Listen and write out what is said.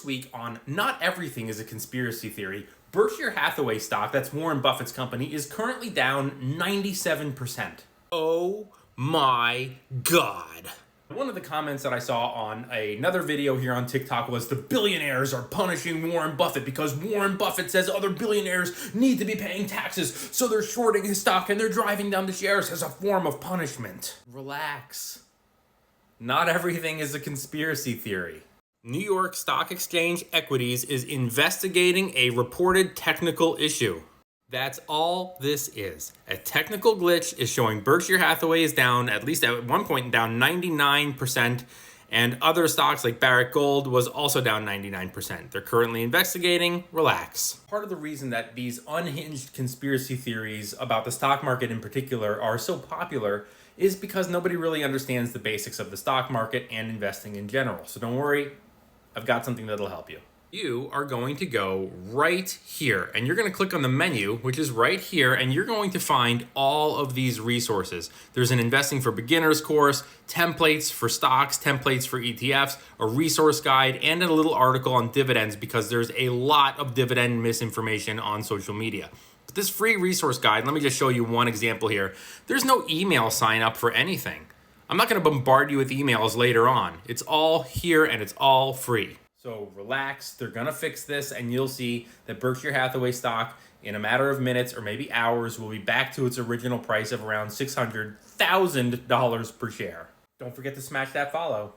This week on Not Everything is a Conspiracy Theory, Berkshire Hathaway stock, that's Warren Buffett's company, is currently down 97%. Oh my God. One of the comments that I saw on another video here on TikTok was the billionaires are punishing Warren Buffett because Warren Buffett says other billionaires need to be paying taxes, so they're shorting his stock and they're driving down the shares as a form of punishment. Relax. Not everything is a conspiracy theory. New York Stock Exchange Equities is investigating a reported technical issue. That's all this is. A technical glitch is showing Berkshire Hathaway is down, at least at one point, down 99%, and other stocks like BRK.A was also down 99%. They're currently investigating. Relax. Part of the reason that these unhinged conspiracy theories about the stock market in particular are so popular is because nobody really understands the basics of the stock market and investing in general. So don't worry, I've got something that'll help you. You are going to go right here and you're going to click on the menu, which is right here, and you're going to find all of these resources. There's an Investing for Beginners course, templates for stocks, templates for ETFs, a resource guide, and a little article on dividends because there's a lot of dividend misinformation on social media. But this free resource guide, let me just show you one example here. There's no email sign up for anything. I'm not going to bombard you with emails later on. It's all here and it's all free. So relax, they're going to fix this and you'll see that Berkshire Hathaway stock in a matter of minutes or maybe hours will be back to its original price of around $600,000 per share. Don't forget to smash that follow.